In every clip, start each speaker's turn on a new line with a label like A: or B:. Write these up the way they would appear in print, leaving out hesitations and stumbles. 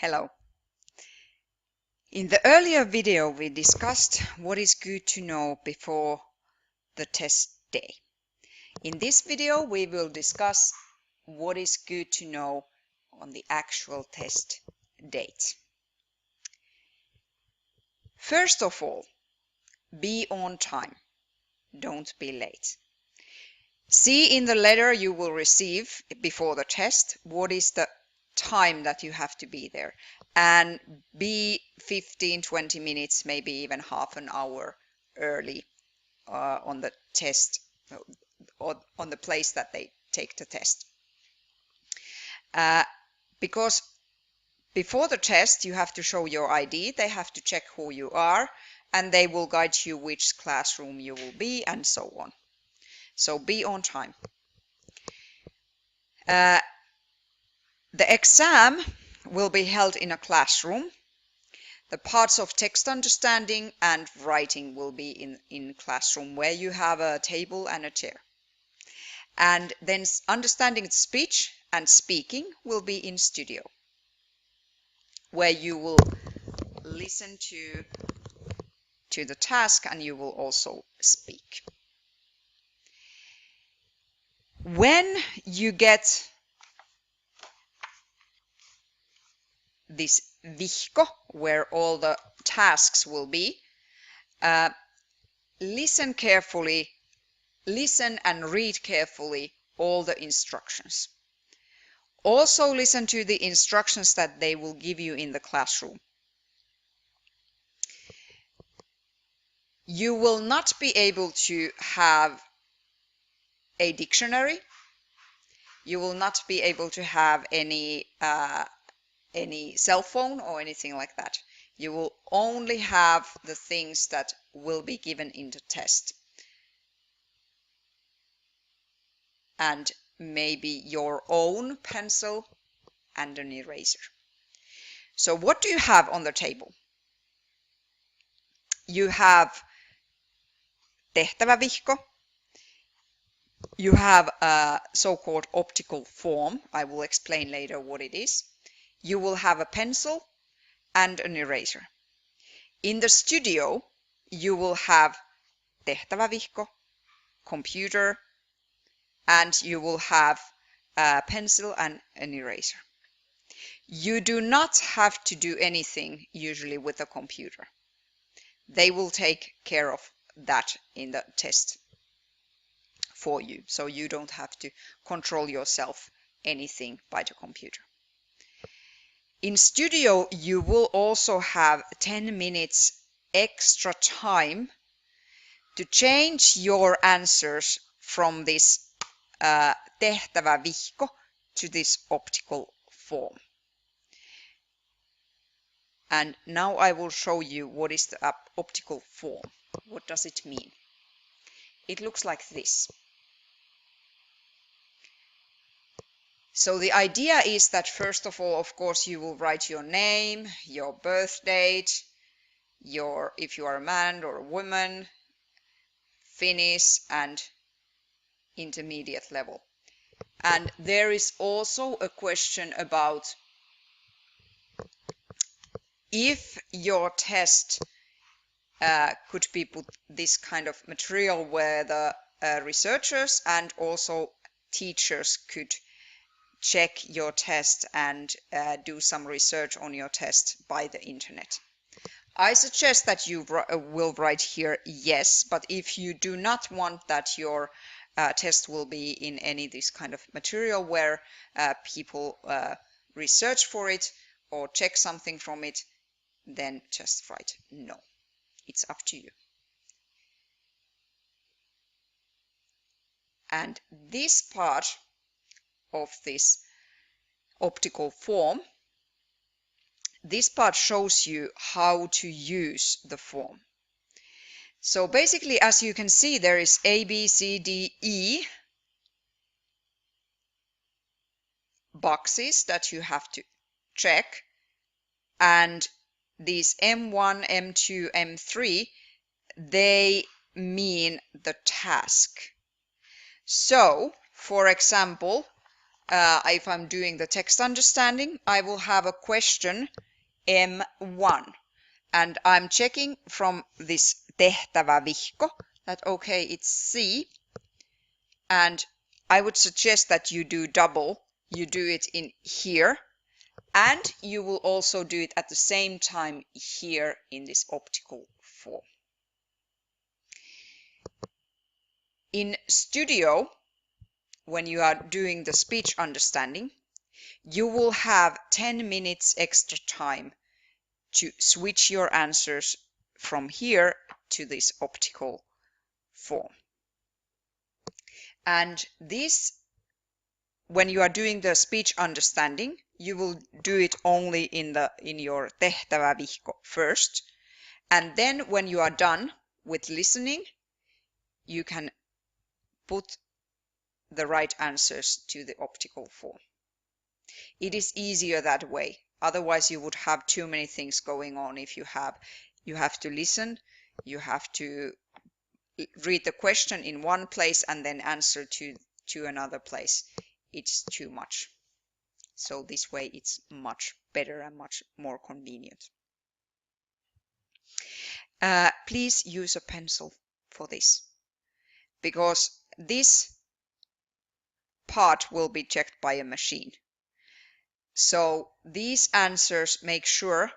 A: Hello. In the earlier video, we discussed what is good to know before the test day. In this video, we will discuss what is good to know on the actual test date. First of all, be on time. Don't be late. See in the letter you will receive before the test what is the time that you have to be there, and be 15-20 minutes, maybe even half an hour early on the test or on the place that they take the test. Because before the test you have to show your ID, they have to check who you are, and they will guide you which classroom you will be and so on. So be on time. The exam will be held in a classroom. The parts of text understanding and writing will be in classroom where you have a table and a chair. And then understanding speech and speaking will be in studio, where you will listen to the task and you will also speak. When you get this vihko, where all the tasks will be, listen carefully, listen and read carefully all the instructions. Also listen to the instructions that they will give you in the classroom. You will not be able to have a dictionary. You will not be able to have any cell phone or anything like that. You will only have the things that will be given in the test. And maybe your own pencil and an eraser. So what do you have on the table? You have tehtävävihko. You have a so-called optical form. I will explain later what it is. You will have a pencil and an eraser. In the studio, you will have tehtävävihko, computer, and you will have a pencil and an eraser. You do not have to do anything usually with a computer. They will take care of that in the test for you, so you don't have to control yourself anything by the computer. In studio, you will also have 10 minutes extra time to change your answers from this tehtävävihko to this optical form. And now I will show you what is the optical form. What does it mean? It looks like this. So the idea is that first of all, of course, you will write your name, your birth date, if you are a man or a woman, Finnish and intermediate level. And there is also a question about if your test could be put this kind of material where the researchers and also teachers could check your test and do some research on your test by the internet. I suggest that you will write here yes, but if you do not want that your test will be in any this kind of material where people research for it or check something from it, then just write no. It's up to you. And this part of this optical form, this part shows you how to use the form. So basically, as you can see, there is A, B, C, D, E boxes that you have to check, and these M1, M2, M3, they mean the task. So, for example, if I'm doing the text understanding, I will have a question M1. And I'm checking from this tehtävävihko that okay, it's C. And I would suggest that you do double. You do it in here. And you will also do it at the same time here in this optical form. In studio, when you are doing the speech understanding, you will have 10 minutes extra time to switch your answers from here to this optical form. And this, when you are doing the speech understanding, you will do it only in your tehtävävihko first. And then when you are done with listening, you can put the right answers to the optical form. It is easier that way. Otherwise, you would have too many things going on. If you have to listen, you have to read the question in one place and then answer to another place. It's too much. So this way it's much better and much more convenient. Please use a pencil for this, because this part will be checked by a machine. So these answers, make sure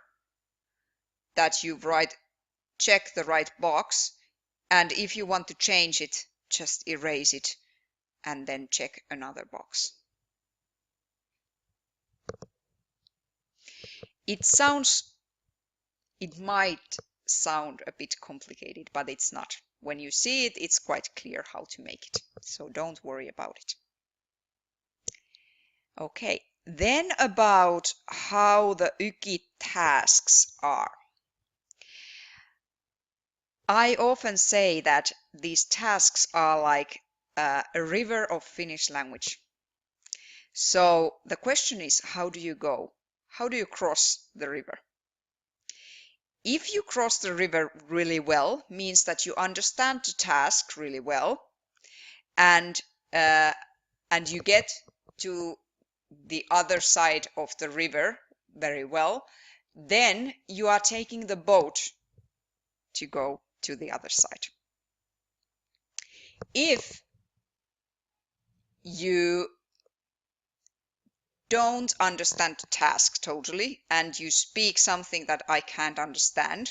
A: that you check the right box, and if you want to change it, just erase it and then check another box. It might sound a bit complicated, but it's not. When you see it, it's quite clear how to make it. So don't worry about it. Okay, then about how the YKI tasks are. I often say that these tasks are like a river of Finnish language. So the question is, how do you go? How do you cross the river? If you cross the river really well, means that you understand the task really well, and you get to the other side of the river very well, then you are taking the boat to go to the other side. If you don't understand the task totally and you speak something that I can't understand,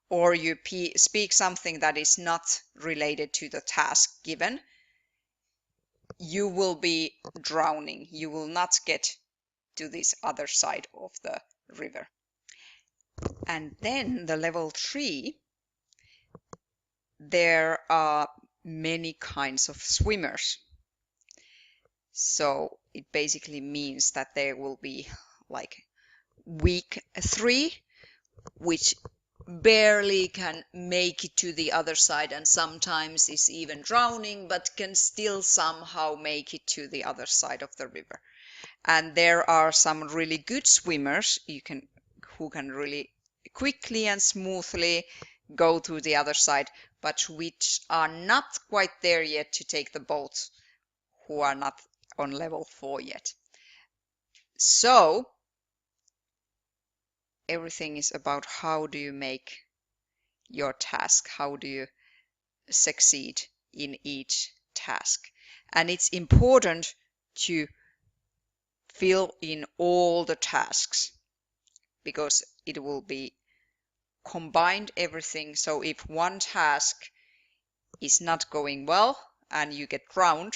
A: or you speak something that is not related to the task given, you will be drowning. You will not get to this other side of the river. And then the level 3, there are many kinds of swimmers. So it basically means that there will be like weak 3, which barely can make it to the other side and sometimes is even drowning, but can still somehow make it to the other side of the river. And there are some really good swimmers who can really quickly and smoothly go to the other side, but which are not quite there yet to take the boat, who are not on level 4 yet. So everything is about how do you make your task, how do you succeed in each task. And it's important to fill in all the tasks, because it will be combined everything. So if one task is not going well and you get drowned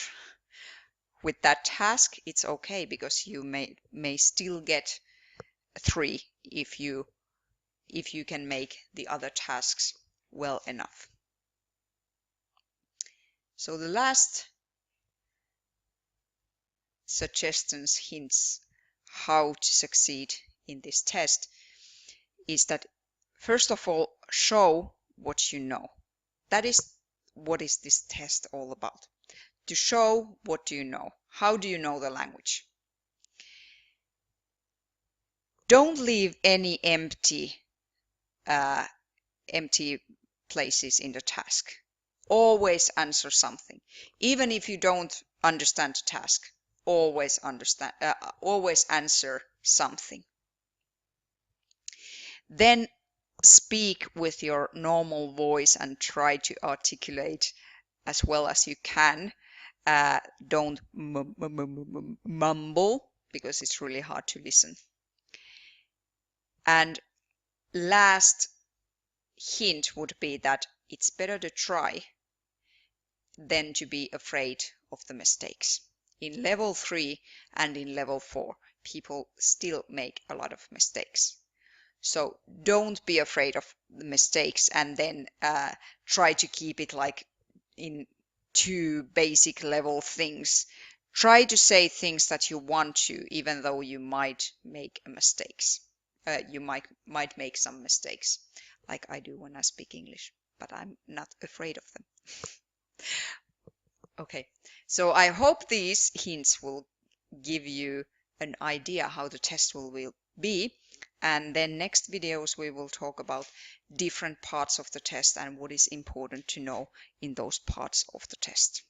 A: with that task, it's okay, because you may still get 3 if you can make the other tasks well enough. So the last suggestions, hints, how to succeed in this test is that, first of all, show what you know. That is what is this test all about. To show what do you know. How do you know the language? Don't leave any empty places in the task. Always answer something. Even if you don't understand the task, always always answer something. Then speak with your normal voice and try to articulate as well as you can. Don't mumble because it's really hard to listen. And last hint would be that it's better to try than to be afraid of the mistakes. In level 3 and in level 4, people still make a lot of mistakes. So don't be afraid of the mistakes and then try to keep it like in 2 basic level things. Try to say things that you want to, even though you might make mistakes. You might make some mistakes, like I do when I speak English, but I'm not afraid of them. Okay, so I hope these hints will give you an idea how the test will be. And then next videos we will talk about different parts of the test and what is important to know in those parts of the test.